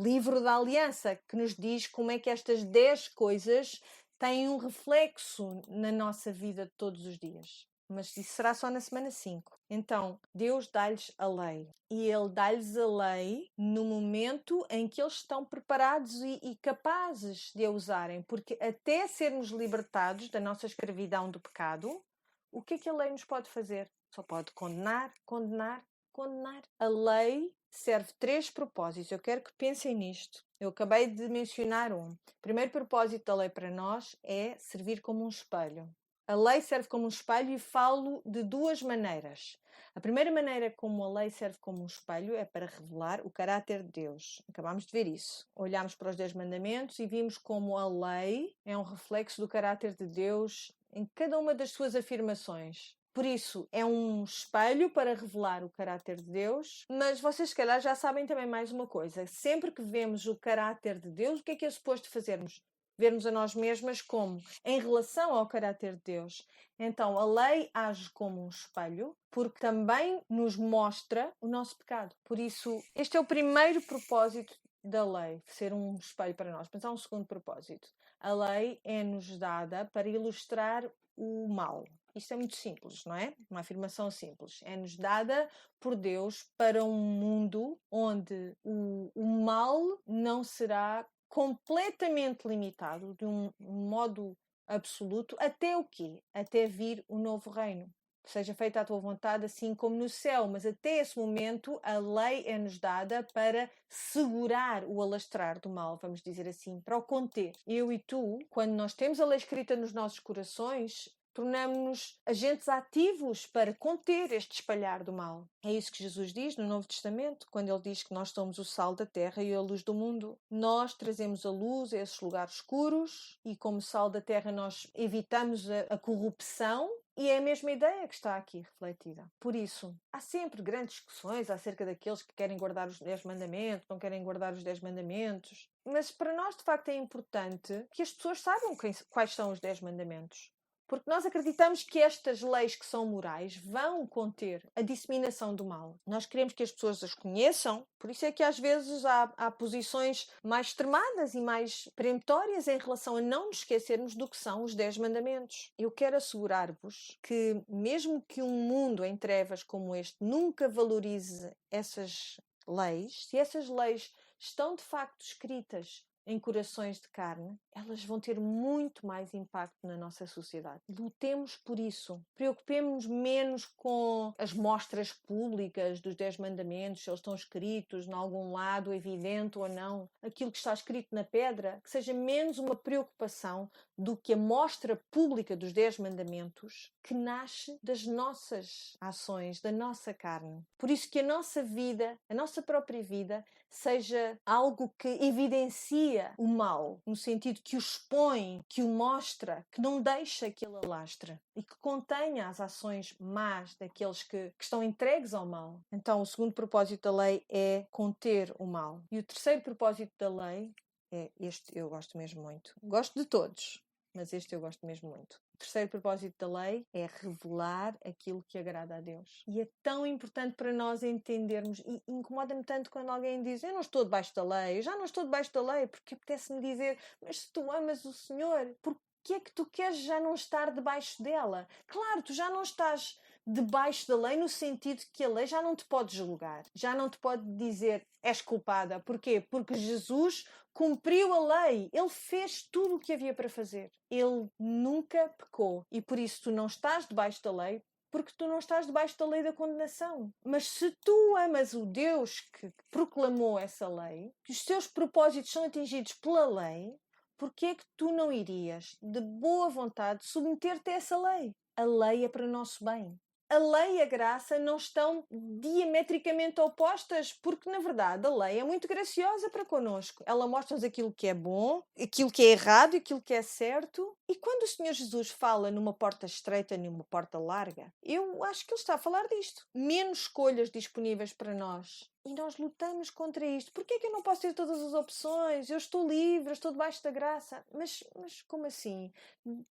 livro da aliança, que nos diz como é que estas 10 coisas têm um reflexo na nossa vida de todos os dias. Mas isso será só na semana 5. Então, Deus dá-lhes a lei. E Ele dá-lhes a lei no momento em que eles estão preparados e capazes de a usarem. Porque até sermos libertados da nossa escravidão do pecado, o que é que a lei nos pode fazer? Só pode condenar, condenar, condenar. A lei serve 3 propósitos. Eu quero que pensem nisto. Eu acabei de mencionar um. O primeiro propósito da lei para nós é servir como um espelho. A lei serve como um espelho e falo de 2 maneiras. A primeira maneira como a lei serve como um espelho é para revelar o caráter de Deus. Acabámos de ver isso. Olhámos para os 10 mandamentos e vimos como a lei é um reflexo do caráter de Deus em cada uma das suas afirmações. Por isso, é um espelho para revelar o caráter de Deus, mas vocês se calhar já sabem também mais uma coisa. Sempre que vemos o caráter de Deus, o que é suposto fazermos? Vermos a nós mesmas como em relação ao caráter de Deus. Então, a lei age como um espelho, porque também nos mostra o nosso pecado. Por isso, este é o primeiro propósito da lei, ser um espelho para nós. Mas há um segundo propósito. A lei é-nos dada para ilustrar o mal. Isto é muito simples, não é? Uma afirmação simples. É-nos dada por Deus para um mundo onde o mal não será completamente limitado, de um modo absoluto, até o quê? Até vir o novo reino. Seja feita a tua vontade, assim como no céu. Mas até esse momento, a lei é-nos dada para segurar o alastrar do mal, vamos dizer assim, para o conter. Eu e tu, quando nós temos a lei escrita nos nossos corações, tornamos-nos agentes ativos para conter este espalhar do mal. É isso que Jesus diz no Novo Testamento, quando ele diz que nós somos o sal da terra e a luz do mundo. Nós trazemos a luz a esses lugares escuros e, como sal da terra, nós evitamos a corrupção. E é a mesma ideia que está aqui refletida. Por isso, há sempre grandes discussões acerca daqueles que querem guardar os 10 mandamentos, não querem guardar os 10 mandamentos. Mas para nós, de facto, é importante que as pessoas saibam quais são os 10 mandamentos. Porque nós acreditamos que estas leis que são morais vão conter a disseminação do mal. Nós queremos que as pessoas as conheçam, por isso é que às vezes há posições mais extremadas e mais peremptórias em relação a não nos esquecermos do que são os 10 mandamentos. Eu quero assegurar-vos que, mesmo que um mundo em trevas como este nunca valorize essas leis, se essas leis estão de facto escritas em corações de carne, elas vão ter muito mais impacto na nossa sociedade. Lutemos por isso. Preocupemos-nos menos com as mostras públicas dos 10 mandamentos, se eles estão escritos em algum lado, evidente ou não. Aquilo que está escrito na pedra, que seja menos uma preocupação do que a mostra pública dos 10 mandamentos, que nasce das nossas ações, da nossa carne. Por isso que a nossa vida, a nossa própria vida, seja algo que evidencie denuncia o mal, no sentido que o expõe, que o mostra, que não deixa que ele alastre e que contenha as ações más daqueles que estão entregues ao mal. Então, o segundo propósito da lei é conter o mal. E o terceiro propósito da lei é este, eu gosto mesmo muito. Gosto de todos, mas este eu gosto mesmo muito. O terceiro propósito da lei é revelar aquilo que agrada a Deus. E é tão importante para nós entendermos, e incomoda-me tanto quando alguém diz: eu não estou debaixo da lei, eu já não estou debaixo da lei, porque apetece-me dizer: mas se tu amas o Senhor, porquê é que tu queres já não estar debaixo dela? Claro, tu já não estás debaixo da lei no sentido que a lei já não te pode julgar, já não te pode dizer és culpada. Porquê? Porque Jesus cumpriu a lei, ele fez tudo o que havia para fazer, ele nunca pecou e por isso tu não estás debaixo da lei, porque tu não estás debaixo da lei da condenação. Mas se tu amas o Deus que proclamou essa lei, que os teus propósitos são atingidos pela lei, porquê é que tu não irias de boa vontade submeter-te a essa lei? A lei é para o nosso bem. A lei e a graça não estão diametricamente opostas, porque na verdade a lei é muito graciosa para connosco. Ela mostra-nos aquilo que é bom, aquilo que é errado, aquilo que é certo. E quando o Senhor Jesus fala numa porta estreita e numa porta larga, eu acho que ele está a falar disto. Menos escolhas disponíveis para nós. E nós lutamos contra isto. Porquê é que eu não posso ter todas as opções? Eu estou livre, eu estou debaixo da graça. Mas como assim?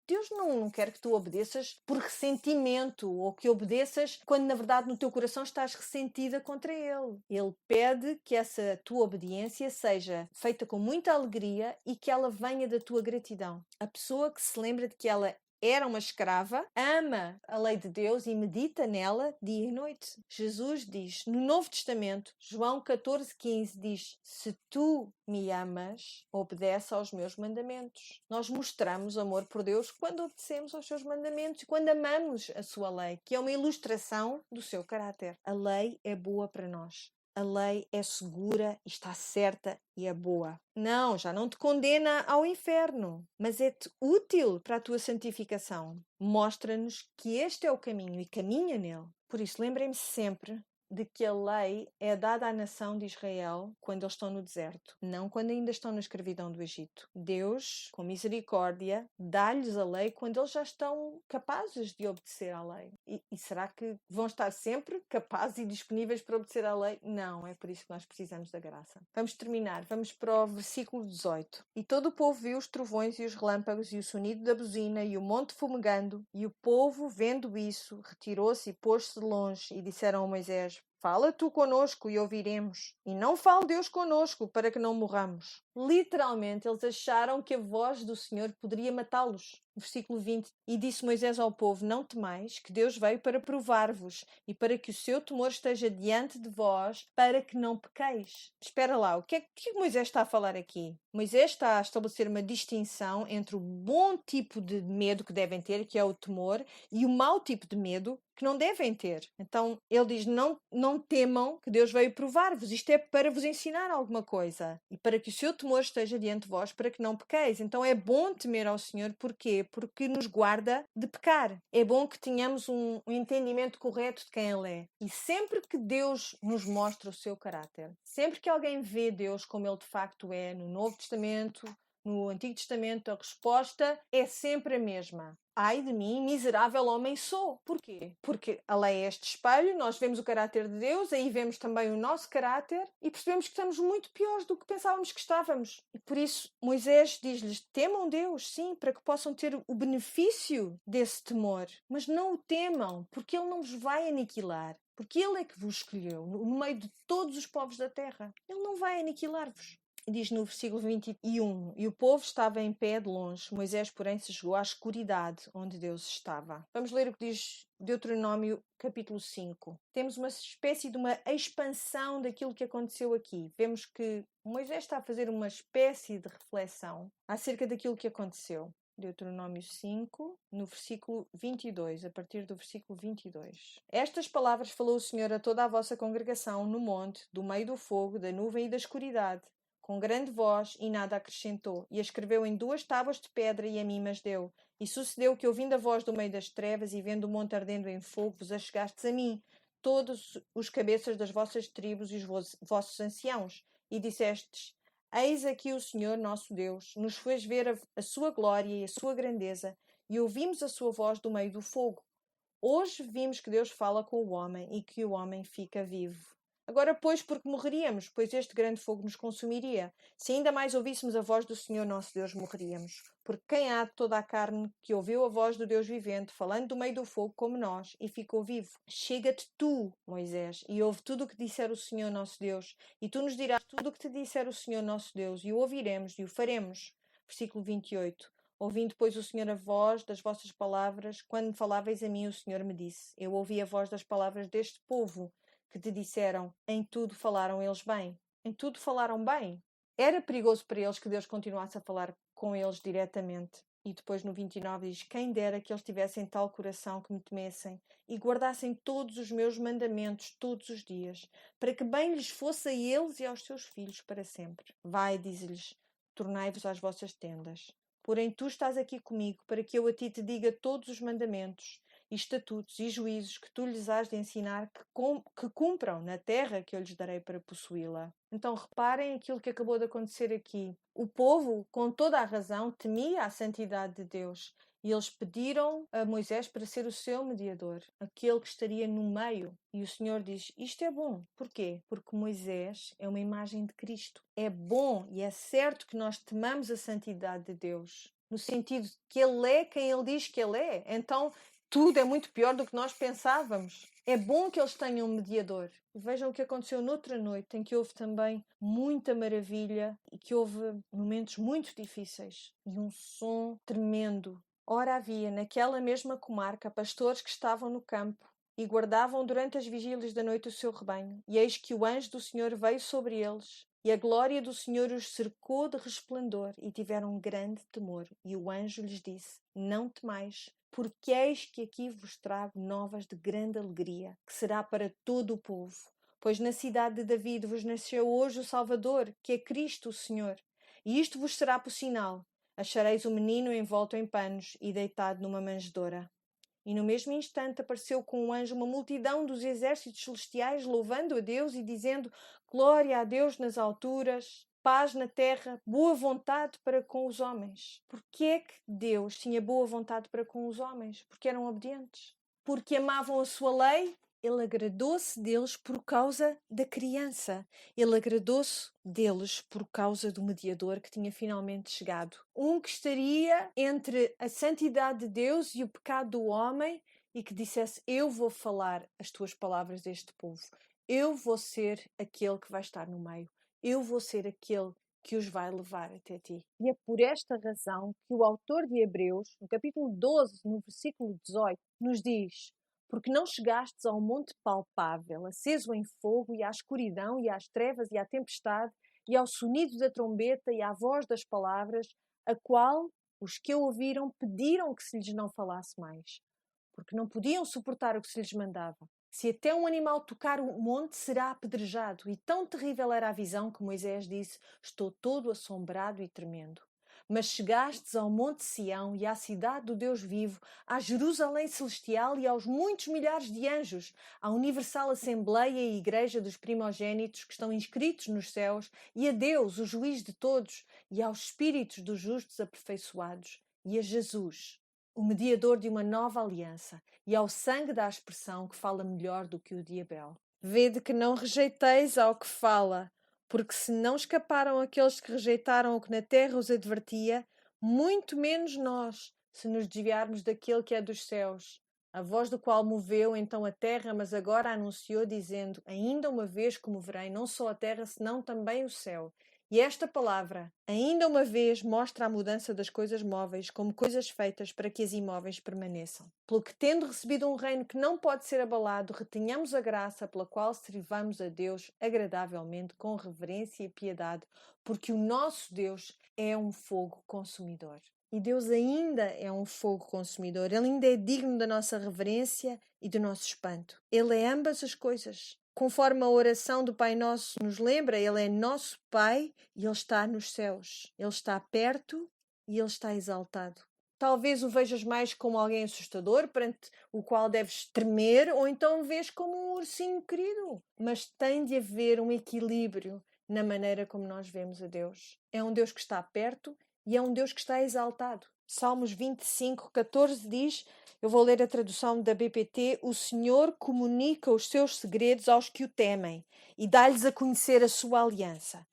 Deus não quer que tu obedeças por ressentimento ou que obedeças quando na verdade no teu coração estás ressentida contra Ele. Ele pede que essa tua obediência seja feita com muita alegria e que ela venha da tua gratidão. A pessoa que se lembra de que ela era uma escrava, ama a lei de Deus e medita nela dia e noite. Jesus diz, no Novo Testamento, João 14,15 diz: se tu me amas, obedece aos meus mandamentos. Nós mostramos amor por Deus quando obedecemos aos seus mandamentos e quando amamos a sua lei, que é uma ilustração do seu caráter. A lei é boa para nós. A lei é segura, está certa e é boa. Não, já não te condena ao inferno, mas é-te útil para a tua santificação. Mostra-nos que este é o caminho e caminha nele. Por isso, lembrem-me sempre de que a lei é dada à nação de Israel quando eles estão no deserto, não quando ainda estão na escravidão do Egito. Deus, com misericórdia, dá-lhes a lei quando eles já estão capazes de obedecer à lei. E será que vão estar sempre capazes e disponíveis para obedecer à lei? Não, é por isso que nós precisamos da graça. Vamos terminar, vamos para o versículo 18. E todo o povo viu os trovões e os relâmpagos e o sonido da buzina e o monte fumegando, e o povo, vendo isso, retirou-se e pôs-se de longe, e disseram a Moisés: fala tu conosco e ouviremos. E não fale Deus conosco para que não morramos. Literalmente, eles acharam que a voz do Senhor poderia matá-los. Versículo 20. E disse Moisés ao povo: não temais, que Deus veio para provar-vos e para que o seu temor esteja diante de vós, para que não pequeis. Espera lá, o que é que Moisés está a falar aqui? Moisés está a estabelecer uma distinção entre o bom tipo de medo que devem ter, que é o temor, e o mau tipo de medo, que não devem ter. Então, ele diz: não temam, que Deus veio provar-vos. Isto é para vos ensinar alguma coisa. E para que o seu temor esteja diante de vós, para que não pequeis. Então, é bom temer ao Senhor. Porquê? Porque nos guarda de pecar. É bom que tenhamos um entendimento correto de quem Ele é. E sempre que Deus nos mostra o seu caráter, sempre que alguém vê Deus como Ele de facto é, no Novo Testamento, no Antigo Testamento, a resposta é sempre a mesma. Ai de mim, miserável homem sou. Porquê? Porque a lei é este espelho, nós vemos o caráter de Deus, aí vemos também o nosso caráter e percebemos que estamos muito piores do que pensávamos que estávamos. E por isso Moisés diz-lhes: temam Deus, sim, para que possam ter o benefício desse temor. Mas não o temam, porque Ele não vos vai aniquilar. Porque Ele é que vos escolheu no meio de todos os povos da terra. Ele não vai aniquilar-vos. Diz no versículo 21, e o povo estava em pé de longe, Moisés, porém, se chegou à escuridade onde Deus estava. Vamos ler o que diz Deuteronômio capítulo 5. Temos uma espécie de uma expansão daquilo que aconteceu aqui. Vemos que Moisés está a fazer uma espécie de reflexão acerca daquilo que aconteceu. Deuteronômio 5, no versículo 22, a partir do versículo 22. Estas palavras falou o Senhor a toda a vossa congregação no monte, do meio do fogo, da nuvem e da escuridade, com grande voz, e nada acrescentou. E a escreveu em 2 tábuas de pedra, e a mim as deu. E sucedeu que, ouvindo a voz do meio das trevas, e vendo o monte ardendo em fogo, vos achegastes a mim, todos os cabeças das vossas tribos e os vossos anciãos, e dissestes: Eis aqui o Senhor nosso Deus nos fez ver a sua glória e a sua grandeza, e ouvimos a sua voz do meio do fogo. Hoje vimos que Deus fala com o homem e que o homem fica vivo. Agora, pois, porque morreríamos, pois este grande fogo nos consumiria. Se ainda mais ouvíssemos a voz do Senhor nosso Deus, morreríamos. Porque quem há de toda a carne que ouviu a voz do Deus vivente, falando do meio do fogo como nós, e ficou vivo? Chega-te tu, Moisés, e ouve tudo o que disser o Senhor nosso Deus, e tu nos dirás tudo o que te disser o Senhor nosso Deus, e o ouviremos e o faremos. Versículo 28. Ouvindo, pois, o Senhor a voz das vossas palavras, quando me faláveis a mim, o Senhor me disse: Eu ouvi a voz das palavras deste povo, que te disseram: Em tudo falaram eles bem. Em tudo falaram bem. Era perigoso para eles que Deus continuasse a falar com eles diretamente. E depois no 29 diz: Quem dera que eles tivessem tal coração que me temessem e guardassem todos os meus mandamentos todos os dias, para que bem lhes fosse a eles e aos seus filhos para sempre. Vai, diz-lhes, tornai-vos às vossas tendas. Porém, tu estás aqui comigo para que eu a ti te diga todos os mandamentos, e estatutos e juízos que tu lhes has de ensinar que cumpram na terra que eu lhes darei para possuí-la. Então reparem aquilo que acabou de acontecer aqui. O povo, com toda a razão, temia a santidade de Deus. E eles pediram a Moisés para ser o seu mediador, aquele que estaria no meio. E o Senhor diz: Isto é bom. Porquê? Porque Moisés é uma imagem de Cristo. É bom e é certo que nós temamos a santidade de Deus, no sentido de que Ele é quem Ele diz que Ele é. Então, tudo é muito pior do que nós pensávamos. É bom que eles tenham um mediador. E vejam o que aconteceu noutra noite, em que houve também muita maravilha e que houve momentos muito difíceis e um som tremendo. Ora, havia naquela mesma comarca pastores que estavam no campo e guardavam durante as vigílias da noite o seu rebanho. E eis que o anjo do Senhor veio sobre eles, e a glória do Senhor os cercou de resplendor, e tiveram grande temor. E o anjo lhes disse: Não temais, porque eis que aqui vos trago novas de grande alegria, que será para todo o povo. Pois na cidade de David vos nasceu hoje o Salvador, que é Cristo o Senhor. E isto vos será por sinal: achareis o menino envolto em panos e deitado numa manjedoura. E no mesmo instante apareceu com um anjo uma multidão dos exércitos celestiais, louvando a Deus e dizendo: Glória a Deus nas alturas, paz na terra, boa vontade para com os homens. Porque é que Deus tinha boa vontade para com os homens? Porque eram obedientes. Porque amavam a sua lei. Ele agradou-se deles por causa da criança. Ele agradou-se deles por causa do mediador que tinha finalmente chegado. Um que estaria entre a santidade de Deus e o pecado do homem e que dissesse: Eu vou falar as tuas palavras deste povo. Eu vou ser aquele que vai estar no meio. Eu vou ser aquele que os vai levar até ti. E é por esta razão que o autor de Hebreus, no capítulo 12, no versículo 18, nos diz: Porque não chegastes ao monte palpável, aceso em fogo, e à escuridão, e às trevas, e à tempestade, e ao sonido da trombeta, e à voz das palavras, a qual os que a ouviram pediram que se lhes não falasse mais, porque não podiam suportar o que se lhes mandava. Se até um animal tocar o monte, será apedrejado. E tão terrível era a visão que Moisés disse: Estou todo assombrado e tremendo. Mas chegastes ao monte Sião e à cidade do Deus vivo, à Jerusalém celestial e aos muitos milhares de anjos, à universal assembleia e igreja dos primogênitos que estão inscritos nos céus, e a Deus, o juiz de todos, e aos espíritos dos justos aperfeiçoados, e a Jesus, o mediador de uma nova aliança, e ao sangue da aspersão que fala melhor do que o de Abel. Vede que não rejeiteis ao que fala, porque se não escaparam aqueles que rejeitaram o que na terra os advertia, muito menos nós, se nos desviarmos daquele que é dos céus, a voz do qual moveu então a terra, mas agora anunciou, dizendo: Ainda uma vez comoverei não só a terra, senão também o céu. E esta palavra, ainda uma vez, mostra a mudança das coisas móveis como coisas feitas para que as imóveis permaneçam. Pelo que, tendo recebido um reino que não pode ser abalado, retenhamos a graça pela qual servamos a Deus agradavelmente, com reverência e piedade, porque o nosso Deus é um fogo consumidor. E Deus ainda é um fogo consumidor. Ele ainda é digno da nossa reverência e do nosso espanto. Ele é ambas as coisas. Conforme a oração do Pai Nosso nos lembra, Ele é nosso Pai e Ele está nos céus. Ele está perto e Ele está exaltado. Talvez o vejas mais como alguém assustador, perante o qual deves tremer, ou então o vês como um ursinho querido. Mas tem de haver um equilíbrio na maneira como nós vemos a Deus. É um Deus que está perto e é um Deus que está exaltado. Salmos 25:14 diz, eu vou ler a tradução da BPT, o Senhor comunica os seus segredos aos que o temem e dá-lhes a conhecer a sua aliança.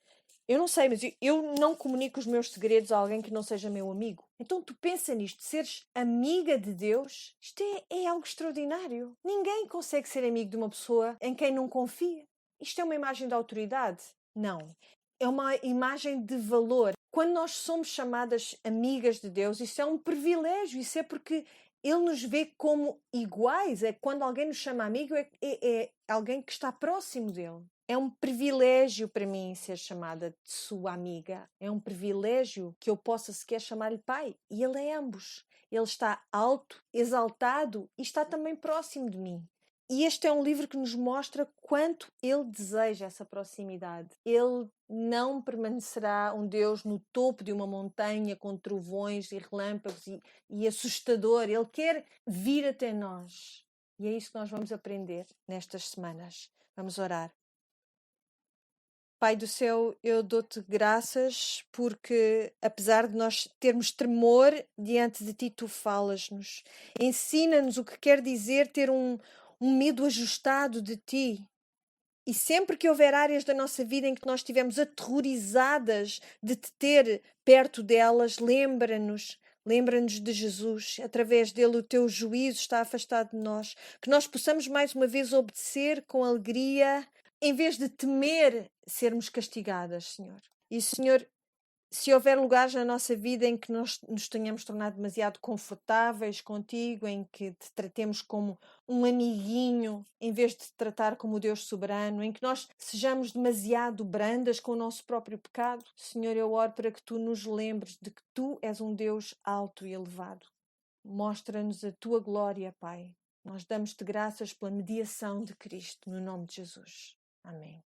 Eu não sei, mas eu não comunico os meus segredos a alguém que não seja meu amigo. Então tu pensa nisto, seres amiga de Deus, isto é algo extraordinário. Ninguém consegue ser amigo de uma pessoa em quem não confia. Isto é uma imagem de autoridade? Não. É uma imagem de valor. Quando nós somos chamadas amigas de Deus, isso é um privilégio, isso é porque Ele nos vê como iguais. É quando alguém nos chama amigo, é alguém que está próximo dele. É um privilégio para mim ser chamada de sua amiga. É um privilégio que eu possa sequer chamar-lhe pai. E ele é ambos. Ele está alto, exaltado e está também próximo de mim. E este é um livro que nos mostra quanto ele deseja essa proximidade. Ele não permanecerá um Deus no topo de uma montanha com trovões e relâmpagos e assustador. Ele quer vir até nós. E é isso que nós vamos aprender nestas semanas. Vamos orar. Pai do céu, eu dou-te graças porque, apesar de nós termos tremor diante de ti, tu falas-nos. Ensina-nos o que quer dizer ter um medo ajustado de ti. E sempre que houver áreas da nossa vida em que nós estivemos aterrorizadas de te ter perto delas, lembra-nos de Jesus. Através dele o teu juízo está afastado de nós. Que nós possamos mais uma vez obedecer com alegria, em vez de temer sermos castigadas, Senhor. E, Senhor, se houver lugares na nossa vida em que nós nos tenhamos tornado demasiado confortáveis contigo, em que te tratemos como um amiguinho, em vez de te tratar como o Deus soberano, em que nós sejamos demasiado brandas com o nosso próprio pecado, Senhor, eu oro para que tu nos lembres de que tu és um Deus alto e elevado. Mostra-nos a tua glória, Pai. Nós damos-te graças pela mediação de Cristo, no nome de Jesus. Amém.